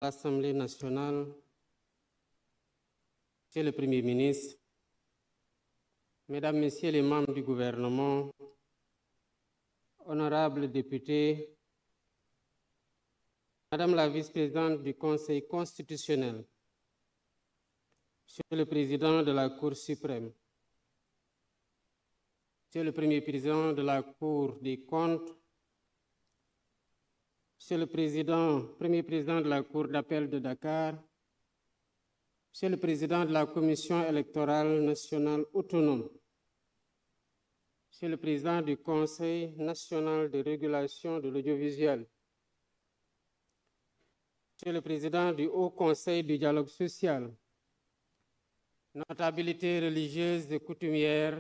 l'Assemblée nationale, Monsieur le Premier ministre, Mesdames, Messieurs les membres du gouvernement, honorables députés, Madame la vice-présidente du Conseil constitutionnel, Monsieur le Président de la Cour suprême, Monsieur le Premier président de la Cour des comptes, Monsieur le Premier président de la Cour d'appel de Dakar, Monsieur le Président de la Commission électorale nationale autonome, Monsieur le Président du Conseil national de régulation de l'audiovisuel, Monsieur le Président du Haut Conseil du dialogue social, notabilités religieuses et coutumières,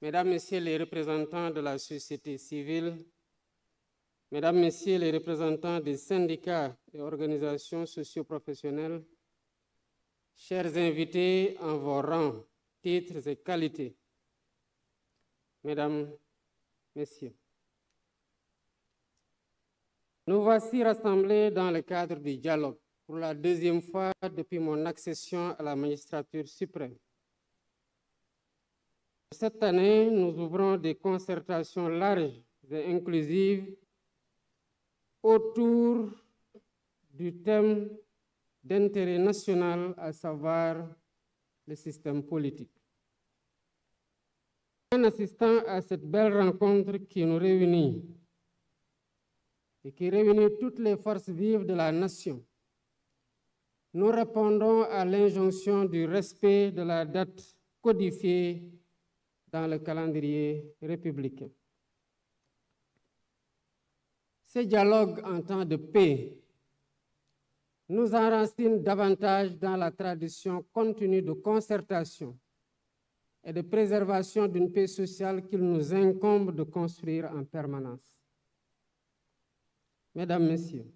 Mesdames, Messieurs les représentants de la société civile, Mesdames, Messieurs les représentants des syndicats et organisations socio-professionnelles, chers invités en vos rangs, titres et qualités, Mesdames, Messieurs, nous voici rassemblés dans le cadre du dialogue pour la deuxième fois depuis mon accession à la magistrature suprême. Cette année, nous ouvrons des concertations larges et inclusives autour du thème d'intérêt national, à savoir le système politique. En assistant à cette belle rencontre qui nous réunit et qui réunit toutes les forces vives de la nation, nous répondons à l'injonction du respect de la date codifiée dans le calendrier républicain. Ce dialogue en temps de paix nous enracine davantage dans la tradition continue de concertation et de préservation d'une paix sociale qu'il nous incombe de construire en permanence. Mesdames, Messieurs,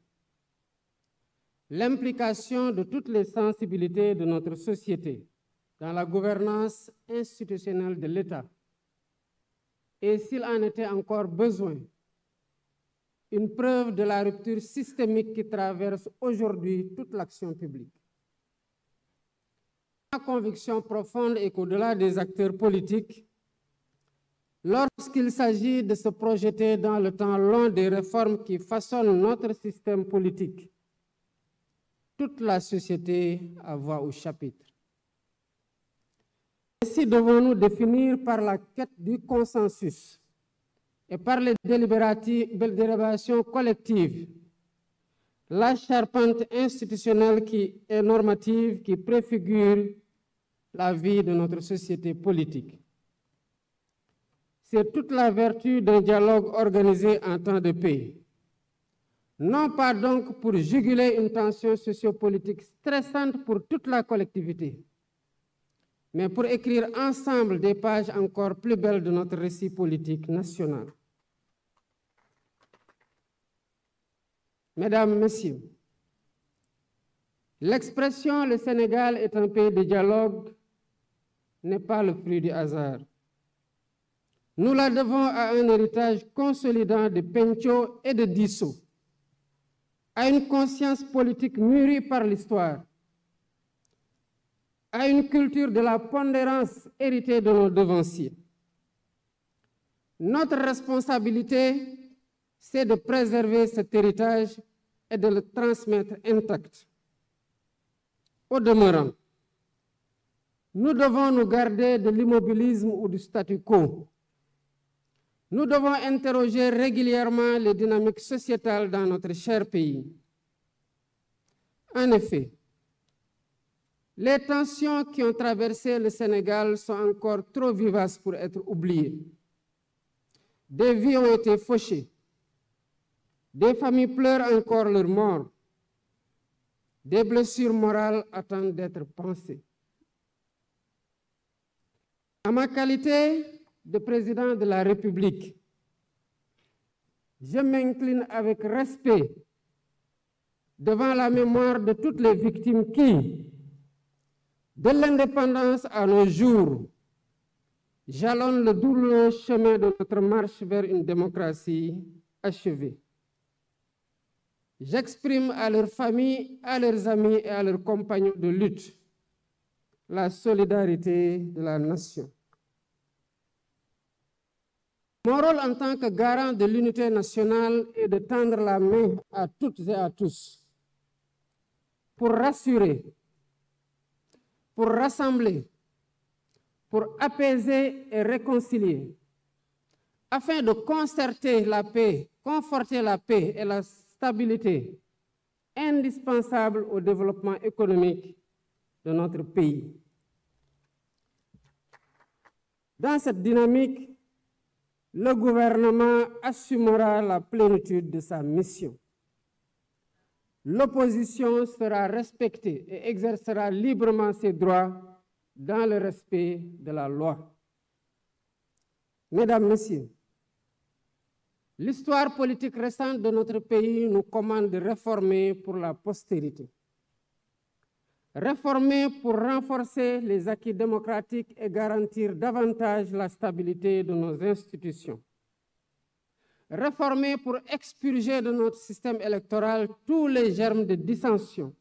l'implication de toutes les sensibilités de notre société dans la gouvernance institutionnelle de l'État et, s'il en était encore besoin, une preuve de la rupture systémique qui traverse aujourd'hui toute l'action publique. Ma conviction profonde est qu'au-delà des acteurs politiques, lorsqu'il s'agit de se projeter dans le temps long des réformes qui façonnent notre système politique, toute la société a voix au chapitre. Ainsi devons-nous définir par la quête du consensus et par les délibérations collectives la charpente institutionnelle et normative qui préfigure la vie de notre société politique. C'est toute la vertu d'un dialogue organisé en temps de paix. Non pas donc pour juguler une tension sociopolitique stressante pour toute la collectivité, mais pour écrire ensemble des pages encore plus belles de notre récit politique national. Mesdames, Messieurs, l'expression « le Sénégal est un pays de dialogue » n'est pas le fruit du hasard. Nous la devons à un héritage consolidant de Pencho et de Disso, à une conscience politique mûrie par l'histoire, à une culture de la pondérance héritée de nos devanciers. Notre responsabilité, c'est de préserver cet héritage et de le transmettre intact. Au demeurant, nous devons nous garder de l'immobilisme ou du statu quo. Nous devons interroger régulièrement les dynamiques sociétales dans notre cher pays. En effet, les tensions qui ont traversé le Sénégal sont encore trop vivaces pour être oubliées. Des vies ont été fauchées. Des familles pleurent encore leurs morts. Des blessures morales attendent d'être pensées. En ma qualité de président de la République, je m'incline avec respect devant la mémoire de toutes les victimes qui, de l'indépendance à nos jours, jalonnent le douloureux chemin de notre marche vers une démocratie achevée. J'exprime à leurs familles, à leurs amis et à leurs compagnons de lutte la solidarité de la nation. Mon rôle en tant que garant de l'unité nationale est de tendre la main à toutes et à tous pour rassurer, pour rassembler, pour apaiser et réconcilier, afin de concerter la paix, conforter la paix et la stabilité indispensable au développement économique de notre pays. Dans cette dynamique, le gouvernement assumera la plénitude de sa mission. L'opposition sera respectée et exercera librement ses droits dans le respect de la loi. Mesdames, Messieurs, l'histoire politique récente de notre pays nous commande de réformer pour la postérité. Réformer pour renforcer les acquis démocratiques et garantir davantage la stabilité de nos institutions. Réformer pour expurger de notre système électoral tous les germes de dissension,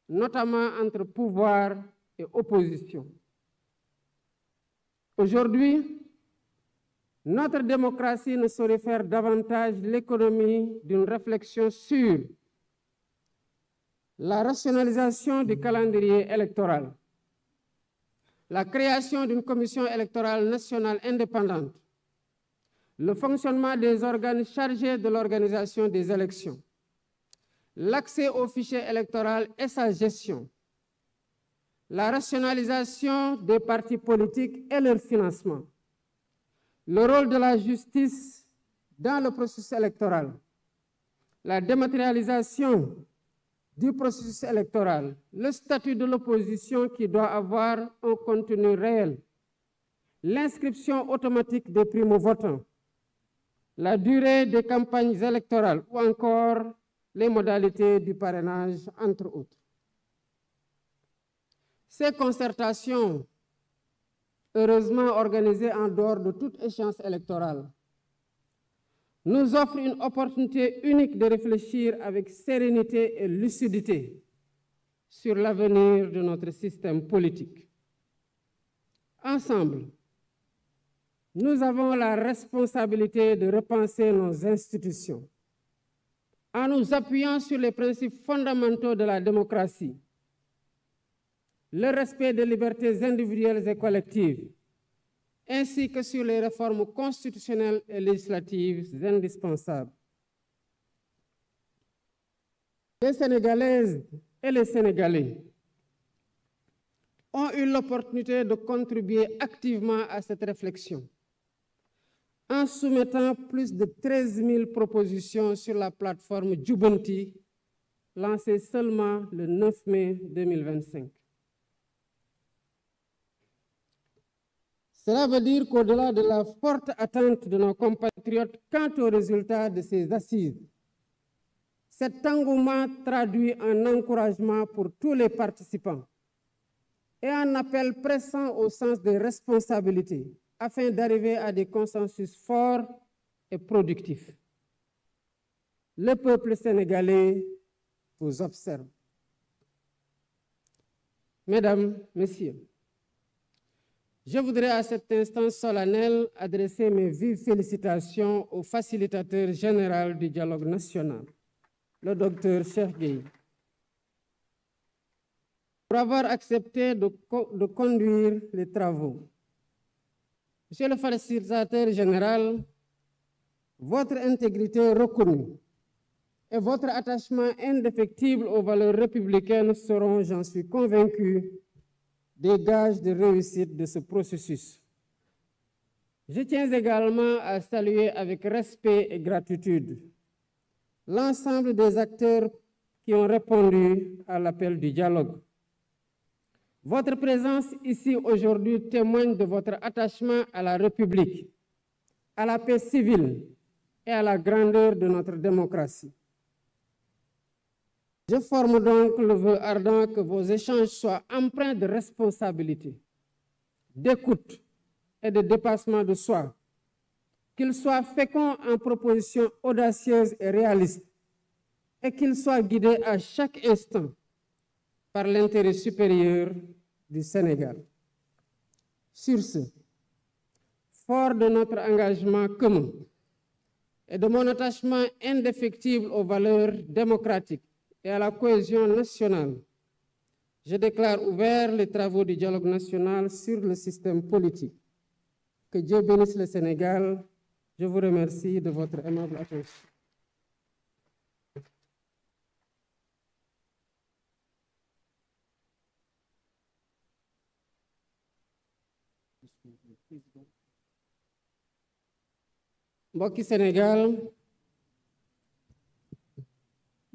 notamment entre pouvoir et opposition. Aujourd'hui, notre démocratie ne saurait faire davantage l'économie d'une réflexion sur la rationalisation du calendrier électoral, la création d'une commission électorale nationale indépendante, le fonctionnement des organes chargés de l'organisation des élections, l'accès au fichier électoral et sa gestion, la rationalisation des partis politiques et leur financement, le rôle de la justice dans le processus électoral, la dématérialisation du processus électoral, le statut de l'opposition qui doit avoir un contenu réel, l'inscription automatique des primo-votants, la durée des campagnes électorales ou encore les modalités du parrainage, entre autres. Ces concertations, heureusement organisées en dehors de toute échéance électorale, nous offrent une opportunité unique de réfléchir avec sérénité et lucidité sur l'avenir de notre système politique. Ensemble, nous avons la responsabilité de repenser nos institutions en nous appuyant sur les principes fondamentaux de la démocratie, le respect des libertés individuelles et collectives, ainsi que sur les réformes constitutionnelles et législatives indispensables. Les Sénégalaises et les Sénégalais ont eu l'opportunité de contribuer activement à cette réflexion en soumettant plus de 13 000 propositions sur la plateforme Djoubanti, lancée seulement le 9 mai 2025. Cela veut dire qu'au-delà de la forte attente de nos compatriotes quant aux résultats de ces assises, cet engouement traduit un encouragement pour tous les participants et un appel pressant au sens des responsabilités afin d'arriver à des consensus forts et productifs. Le peuple sénégalais vous observe. Mesdames, Messieurs, je voudrais à cet instant solennel adresser mes vives félicitations au facilitateur général du dialogue national, le docteur Cheikh Gueye, pour avoir accepté de conduire les travaux. Monsieur le facilitateur général, votre intégrité reconnue et votre attachement indéfectible aux valeurs républicaines seront, j'en suis convaincu, des gages de réussite de ce processus. Je tiens également à saluer avec respect et gratitude l'ensemble des acteurs qui ont répondu à l'appel du dialogue. Votre présence ici aujourd'hui témoigne de votre attachement à la République, à la paix civile et à la grandeur de notre démocratie. Je forme donc le vœu ardent que vos échanges soient empreints de responsabilité, d'écoute et de dépassement de soi, qu'ils soient féconds en propositions audacieuses et réalistes, et qu'il soit guidé à chaque instant par l'intérêt supérieur du Sénégal. Sur ce, fort de notre engagement commun et de mon attachement indéfectible aux valeurs démocratiques et à la cohésion nationale, je déclare ouverts les travaux du dialogue national sur le système politique. Que Dieu bénisse le Sénégal. Je vous remercie de votre aimable attention. Mbokki Sénégal,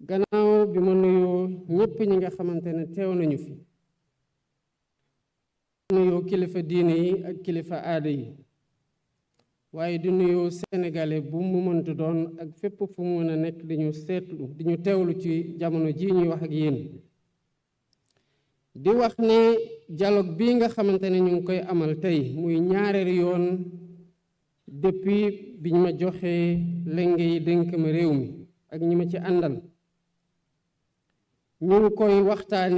gannaaw bi ma nuyoo ñépp ñi nga xamante ne teew nañu fi, nuyoo kilifa diine yi ak kilifa aada yi, waaye di nuyoo sénégalais bu mu mënti doon ak fépp fu mu mën a nekk di ñu seetlu di ñu teewlu ci jamono ji ñuy wax ak yéen. Di wax ne dialogue bii nga xamante ne ñu ngi koy amal tey muy ñaareelu yoon depuis biñ ma joxee lenge yi dénk ma réew mi ak ñi ma ci àndal, ñu ngi koy waxtaane